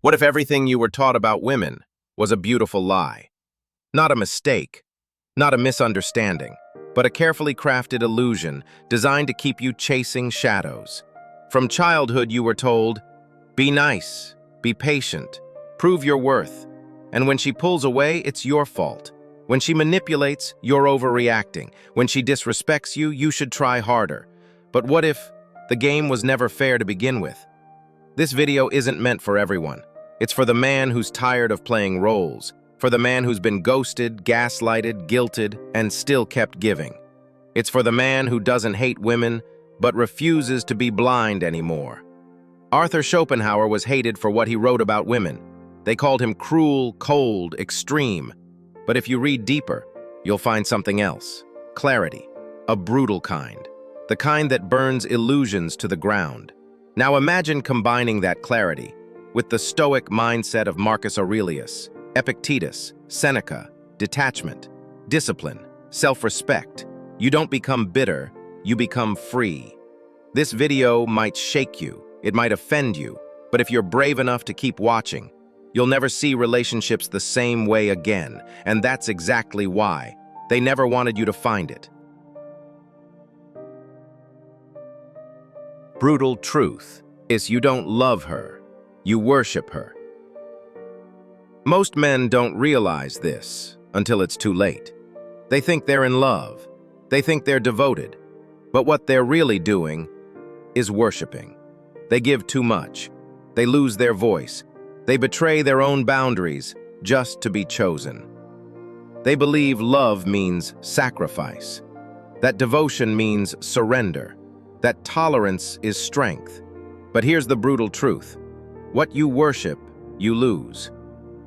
What if everything you were taught about women was a beautiful lie? Not a mistake, not a misunderstanding, but a carefully crafted illusion designed to keep you chasing shadows. From childhood, you were told, be nice, be patient, prove your worth. And when she pulls away, it's your fault. When she manipulates, you're overreacting. When she disrespects you, you should try harder. But what if the game was never fair to begin with? This video isn't meant for everyone. It's for the man who's tired of playing roles, for the man who's been ghosted, gaslighted, guilted, and still kept giving. It's for the man who doesn't hate women, but refuses to be blind anymore. Arthur Schopenhauer was hated for what he wrote about women. They called him cruel, cold, extreme. But if you read deeper, you'll find something else. Clarity. A brutal kind. The kind that burns illusions to the ground. Now imagine combining that clarity with the Stoic mindset of Marcus Aurelius, Epictetus, Seneca, detachment, discipline, self-respect. You don't become bitter, you become free. This video might shake you, it might offend you, but if you're brave enough to keep watching, you'll never see relationships the same way again, and that's exactly why. They never wanted you to find it. Brutal truth is you don't love her, you worship her. Most men don't realize this until it's too late. They think they're in love, they think they're devoted, but what they're really doing is worshiping. They give too much, they lose their voice, they betray their own boundaries just to be chosen. They believe love means sacrifice, that devotion means surrender, that tolerance is strength. But here's the brutal truth. What you worship, you lose.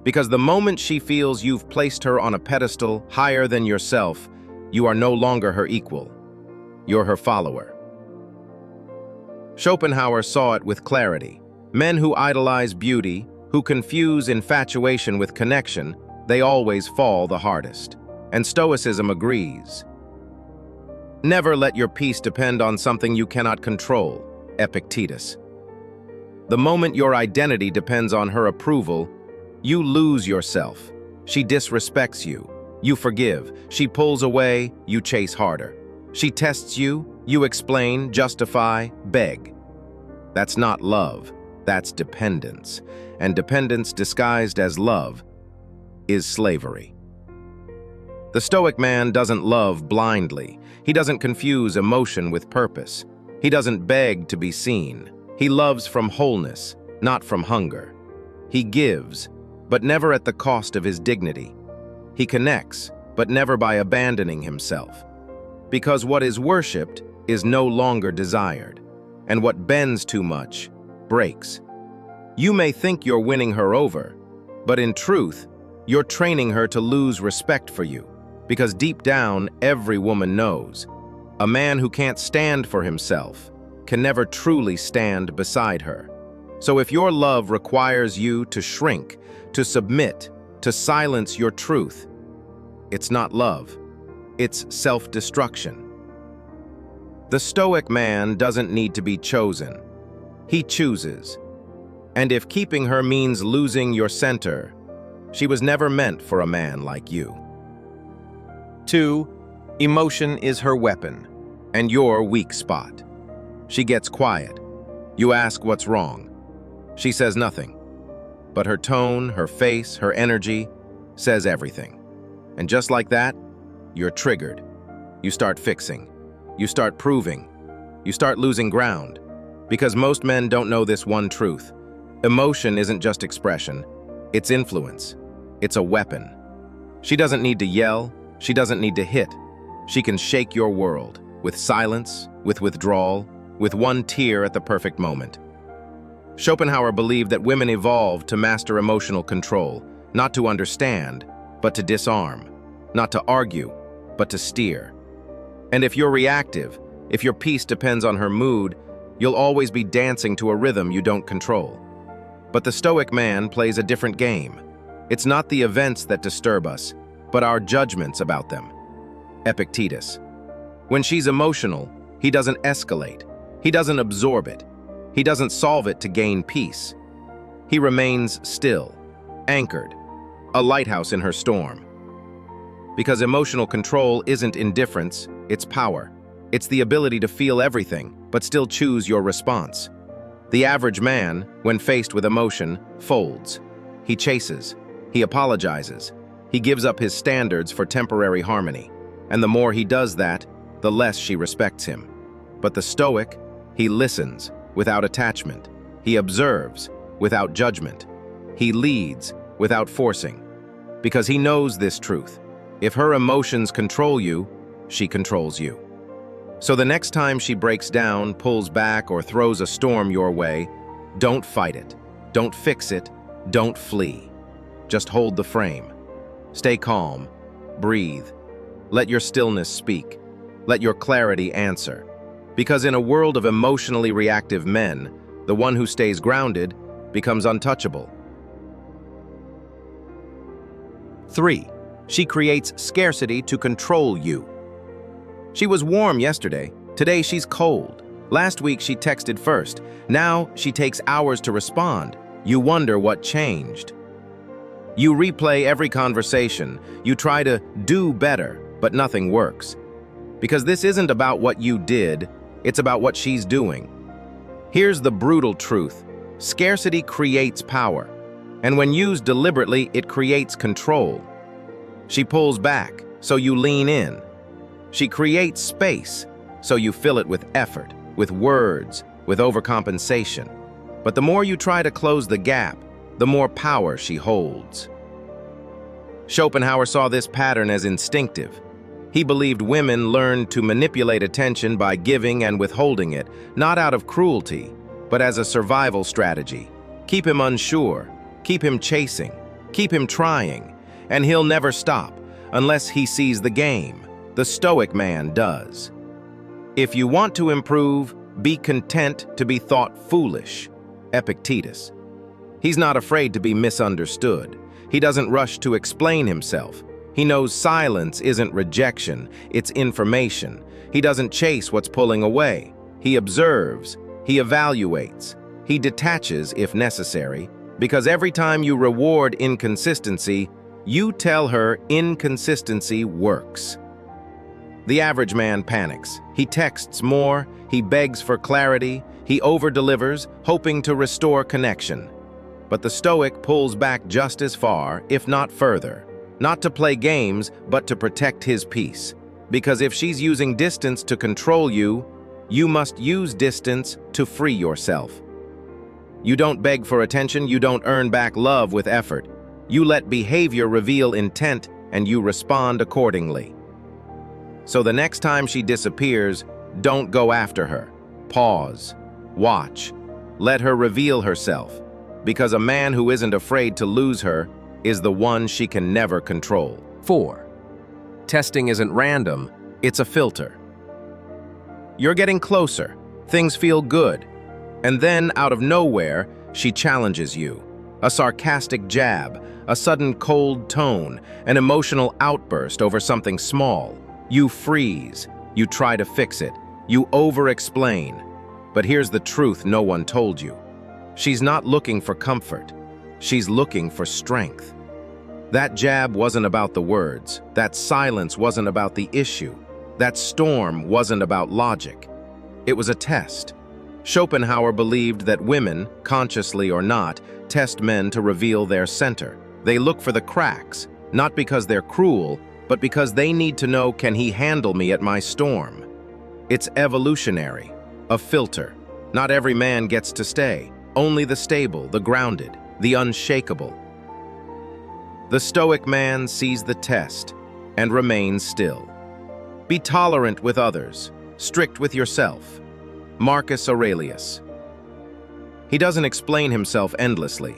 Because the moment she feels you've placed her on a pedestal higher than yourself, you are no longer her equal. You're her follower. Schopenhauer saw it with clarity. Men who idolize beauty, who confuse infatuation with connection, they always fall the hardest. And Stoicism agrees. Never let your peace depend on something you cannot control, Epictetus. The moment your identity depends on her approval, you lose yourself. She disrespects you, you forgive. She pulls away, you chase harder. She tests you, you explain, justify, beg. That's not love, that's dependence. And dependence disguised as love is slavery. The Stoic man doesn't love blindly. He doesn't confuse emotion with purpose. He doesn't beg to be seen. He loves from wholeness, not from hunger. He gives, but never at the cost of his dignity. He connects, but never by abandoning himself. Because what is worshipped is no longer desired, and what bends too much breaks. You may think you're winning her over, but in truth, you're training her to lose respect for you, because deep down, every woman knows, a man who can't stand for himself can never truly stand beside her. So if your love requires you to shrink, to submit, to silence your truth, it's not love, it's self-destruction. The Stoic man doesn't need to be chosen. He chooses. And if keeping her means losing your center, she was never meant for a man like you. 2. Emotion is her weapon, and your weak spot. She gets quiet. You ask what's wrong. She says nothing. But her tone, her face, her energy says everything. And just like that, you're triggered. You start fixing. You start proving. You start losing ground. Because most men don't know this one truth. Emotion isn't just expression. It's influence. It's a weapon. She doesn't need to yell. She doesn't need to hit. She can shake your world with silence, with withdrawal, with one tear at the perfect moment. Schopenhauer believed that women evolved to master emotional control, not to understand, but to disarm, not to argue, but to steer. And if you're reactive, if your peace depends on her mood, you'll always be dancing to a rhythm you don't control. But the Stoic man plays a different game. It's not the events that disturb us, but our judgments about them. Epictetus. When she's emotional, he doesn't escalate. He doesn't absorb it. He doesn't solve it to gain peace. He remains still, anchored, a lighthouse in her storm. Because emotional control isn't indifference, it's power. It's the ability to feel everything, but still choose your response. The average man, when faced with emotion, folds. He chases. He apologizes. He gives up his standards for temporary harmony. And the more he does that, the less she respects him. But the Stoic, he listens without attachment. He observes without judgment. He leads without forcing. Because he knows this truth. If her emotions control you, she controls you. So the next time she breaks down, pulls back, or throws a storm your way, don't fight it. Don't fix it. Don't flee. Just hold the frame. Stay calm. Breathe. Let your stillness speak. Let your clarity answer. Because in a world of emotionally reactive men, the one who stays grounded becomes untouchable. 3. She creates scarcity to control you. She was warm yesterday. Today she's cold. Last week she texted first. Now she takes hours to respond. You wonder what changed. You replay every conversation. You try to do better, but nothing works. Because this isn't about what you did, it's about what she's doing. Here's the brutal truth. Scarcity creates power. And when used deliberately, it creates control. She pulls back, so you lean in. She creates space, so you fill it with effort, with words, with overcompensation. But the more you try to close the gap, the more power she holds. Schopenhauer saw this pattern as instinctive. He believed women learned to manipulate attention by giving and withholding it, not out of cruelty, but as a survival strategy. Keep him unsure, keep him chasing, keep him trying, and he'll never stop unless he sees the game. The Stoic man does. If you want to improve, be content to be thought foolish. Epictetus. He's not afraid to be misunderstood. He doesn't rush to explain himself. He knows silence isn't rejection, it's information. He doesn't chase what's pulling away. He observes, he evaluates, he detaches if necessary, because every time you reward inconsistency, you tell her inconsistency works. The average man panics. He texts more, he begs for clarity, he over-delivers, hoping to restore connection. But the Stoic pulls back just as far, if not further. Not to play games, but to protect his peace. Because if she's using distance to control you, you must use distance to free yourself. You don't beg for attention, you don't earn back love with effort. You let behavior reveal intent, and you respond accordingly. So the next time she disappears, don't go after her. Pause. Watch. Let her reveal herself. Because a man who isn't afraid to lose her is the one she can never control. 4. Testing isn't random, it's a filter. You're getting closer. Things feel good. And then, out of nowhere, she challenges you. A sarcastic jab, a sudden cold tone, an emotional outburst over something small. You freeze. You try to fix it. You over-explain. But here's the truth no one told you. She's not looking for comfort. She's looking for strength. That jab wasn't about the words. That silence wasn't about the issue. That storm wasn't about logic. It was a test. Schopenhauer believed that women, consciously or not, test men to reveal their center. They look for the cracks, not because they're cruel, but because they need to know, can he handle me at my storm? It's evolutionary, a filter. Not every man gets to stay. Only the stable, the grounded, the unshakable. The Stoic man sees the test and remains still. Be tolerant with others, strict with yourself. Marcus Aurelius. He doesn't explain himself endlessly.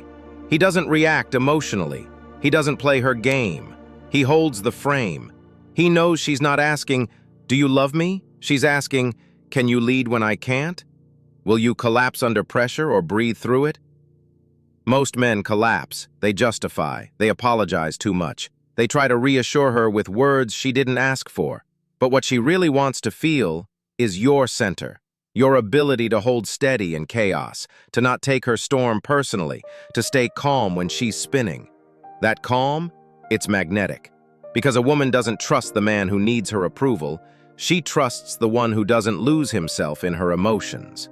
He doesn't react emotionally. He doesn't play her game. He holds the frame. He knows she's not asking, "Do you love me?" She's asking, "Can you lead when I can't? Will you collapse under pressure or breathe through it?" Most men collapse. They justify. They apologize too much. They try to reassure her with words she didn't ask for. But what she really wants to feel is your center, Your ability to hold steady in chaos, to not take her storm personally, to stay calm when she's spinning. That calm, it's magnetic. Because a woman doesn't trust the man who needs her approval, she trusts the one who doesn't lose himself in her emotions.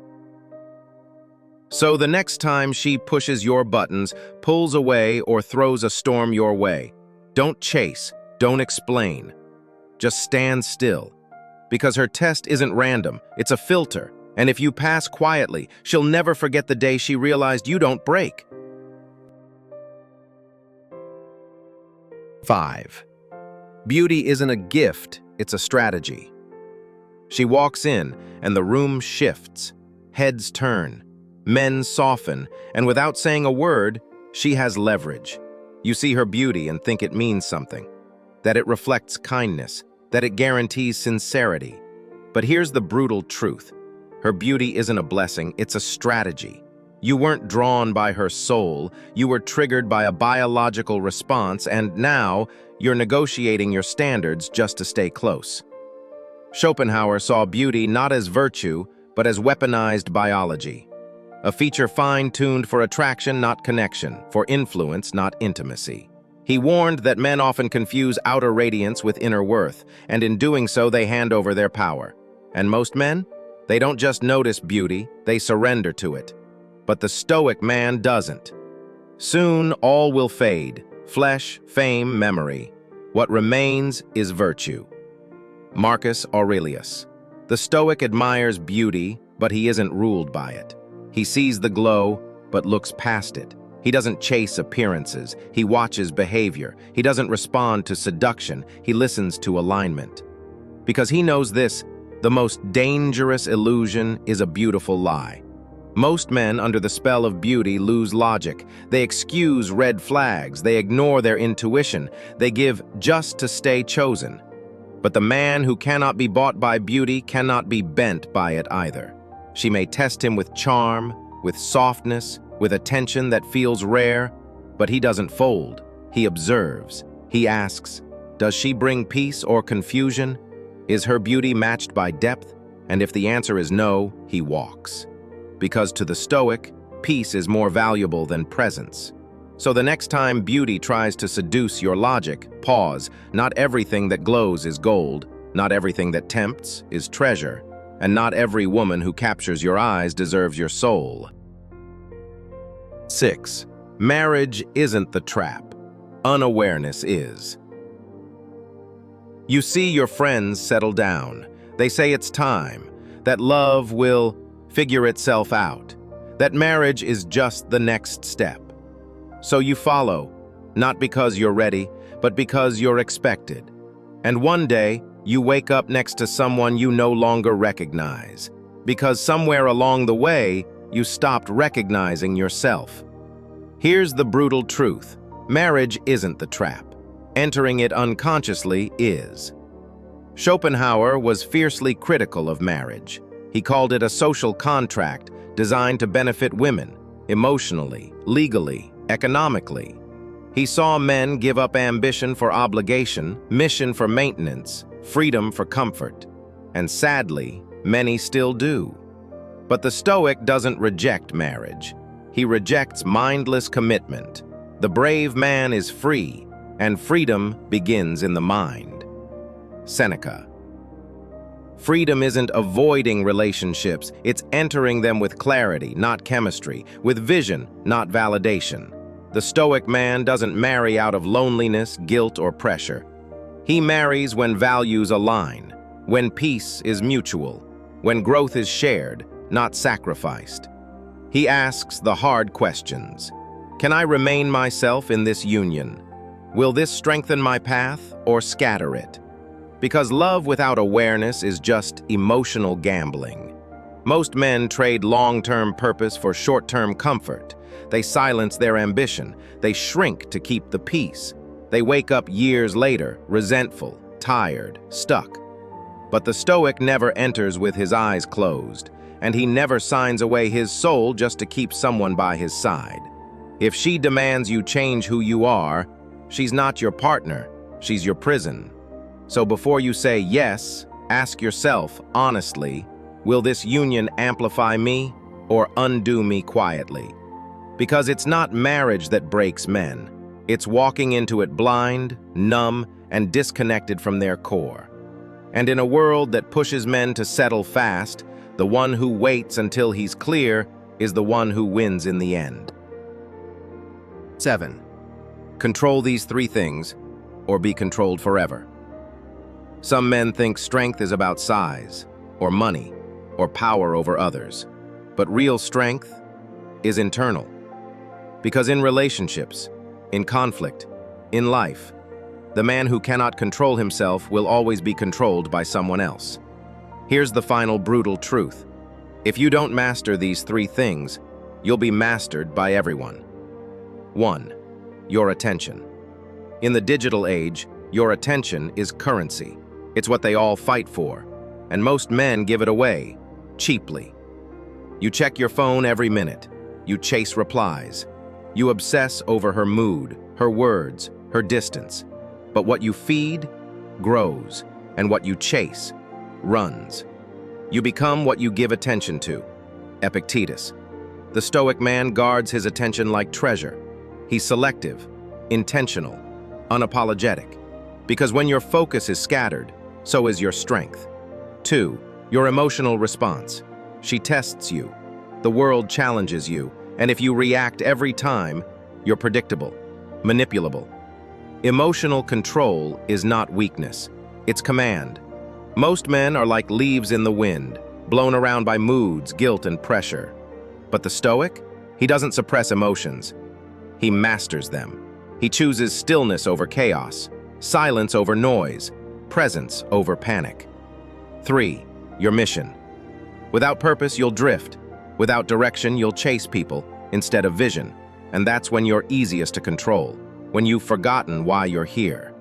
So the next time she pushes your buttons, pulls away, or throws a storm your way, don't chase, don't explain. Just stand still. Because her test isn't random, it's a filter. And if you pass quietly, she'll never forget the day she realized you don't break. 5. Beauty isn't a gift, it's a strategy. She walks in, and the room shifts. Heads turn. Men soften, and without saying a word, she has leverage. You see her beauty and think it means something. That it reflects kindness, that it guarantees sincerity. But here's the brutal truth. Her beauty isn't a blessing, it's a strategy. You weren't drawn by her soul, you were triggered by a biological response, and now you're negotiating your standards just to stay close. Schopenhauer saw beauty not as virtue, but as weaponized biology. A feature fine-tuned for attraction, not connection, for influence, not intimacy. He warned that men often confuse outer radiance with inner worth, and in doing so they hand over their power. And most men? They don't just notice beauty, they surrender to it. But the Stoic man doesn't. Soon all will fade, flesh, fame, memory. What remains is virtue. Marcus Aurelius. The Stoic admires beauty, but he isn't ruled by it. He sees the glow, but looks past it. He doesn't chase appearances, he watches behavior. He doesn't respond to seduction, he listens to alignment. Because he knows this, the most dangerous illusion is a beautiful lie. Most men, under the spell of beauty, lose logic. They excuse red flags, they ignore their intuition, they give just to stay chosen. But the man who cannot be bought by beauty cannot be bent by it either. She may test him with charm, with softness, with attention that feels rare, but he doesn't fold. He observes. He asks, does she bring peace or confusion? Is her beauty matched by depth? And if the answer is no, he walks. Because to the Stoic, peace is more valuable than presence. So the next time beauty tries to seduce your logic, pause. Not everything that glows is gold. Not everything that tempts is treasure. And not every woman who captures your eyes deserves your soul. 6. Marriage isn't the trap. Unawareness is. You see your friends settle down. They say it's time, that love will figure itself out, that marriage is just the next step. So you follow, not because you're ready, but because you're expected. And one day, you wake up next to someone you no longer recognize, because somewhere along the way, you stopped recognizing yourself. Here's the brutal truth. Marriage isn't the trap. Entering it unconsciously is. Schopenhauer was fiercely critical of marriage. He called it a social contract designed to benefit women, emotionally, legally, economically. He saw men give up ambition for obligation, mission for maintenance, freedom for comfort. And sadly, many still do. But the Stoic doesn't reject marriage. He rejects mindless commitment. The brave man is free, and freedom begins in the mind. Seneca. Freedom isn't avoiding relationships, it's entering them with clarity, not chemistry, with vision, not validation. The Stoic man doesn't marry out of loneliness, guilt, or pressure. He marries when values align, when peace is mutual, when growth is shared, not sacrificed. He asks the hard questions. Can I remain myself in this union? Will this strengthen my path or scatter it? Because love without awareness is just emotional gambling. Most men trade long-term purpose for short-term comfort. They silence their ambition. They shrink to keep the peace. They wake up years later, resentful, tired, stuck. But the Stoic never enters with his eyes closed, and he never signs away his soul just to keep someone by his side. If she demands you change who you are, she's not your partner, she's your prison. So before you say yes, ask yourself, honestly, Will this union amplify me or undo me quietly? Because it's not marriage that breaks men. It's walking into it blind, numb, and disconnected from their core. And in a world that pushes men to settle fast, the one who waits until he's clear is the one who wins in the end. 7. Control these 3 things, or be controlled forever. Some men think strength is about size, or money, or power over others. But real strength is internal. Because in relationships, in conflict, in life, the man who cannot control himself will always be controlled by someone else. Here's the final brutal truth. If you don't master these 3 things, you'll be mastered by everyone. 1. Your attention. In the digital age, your attention is currency. It's what they all fight for, and most men give it away, cheaply. You check your phone every minute. You chase replies. You obsess over her mood, her words, her distance. But what you feed grows, and what you chase runs. You become what you give attention to. Epictetus. The Stoic man guards his attention like treasure. He's selective, intentional, unapologetic. Because when your focus is scattered, so is your strength. 2. Your emotional response. She tests you. The world challenges you, and if you react every time, you're predictable, manipulable. Emotional control is not weakness. It's command. Most men are like leaves in the wind, blown around by moods, guilt, and pressure. But the Stoic? He doesn't suppress emotions. He masters them. He chooses stillness over chaos, silence over noise, presence over panic. 3. Your mission. Without purpose, you'll drift. Without direction, you'll chase people instead of vision. And that's when you're easiest to control, when you've forgotten why you're here.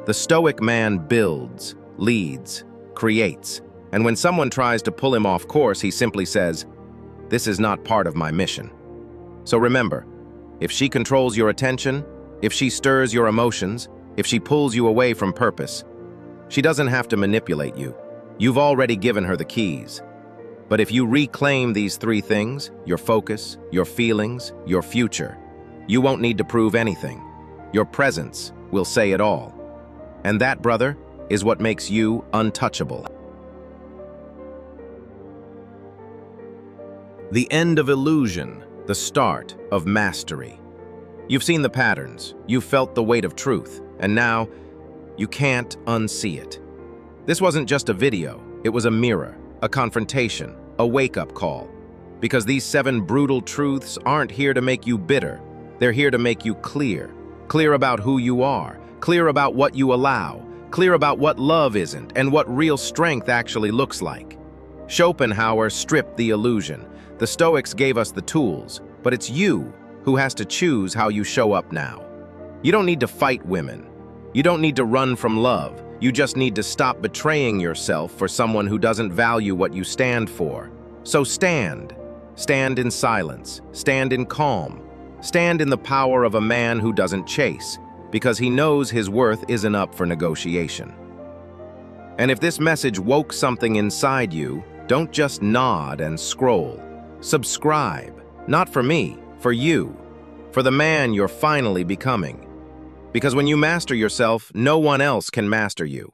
The Stoic man builds, leads, creates, and when someone tries to pull him off course, he simply says, "This is not part of my mission." So remember, if she controls your attention, if she stirs your emotions, if she pulls you away from purpose, she doesn't have to manipulate you. You've already given her the keys. But if you reclaim these 3 things, your focus, your feelings, your future, you won't need to prove anything. Your presence will say it all. And that, brother, is what makes you untouchable. The end of illusion, the start of mastery. You've seen the patterns, you've felt the weight of truth, and now you can't unsee it. This wasn't just a video, it was a mirror, a confrontation, a wake-up call. Because these 7 brutal truths aren't here to make you bitter, they're here to make you clear. Clear about who you are, clear about what you allow, clear about what love isn't, and what real strength actually looks like. Schopenhauer stripped the illusion. The Stoics gave us the tools, but it's you who has to choose how you show up now. You don't need to fight women. You don't need to run from love. You just need to stop betraying yourself for someone who doesn't value what you stand for. So stand. Stand in silence. Stand in calm. Stand in the power of a man who doesn't chase, because he knows his worth isn't up for negotiation. And if this message woke something inside you, don't just nod and scroll. Subscribe. Not for me, for you. For the man you're finally becoming. Because when you master yourself, no one else can master you.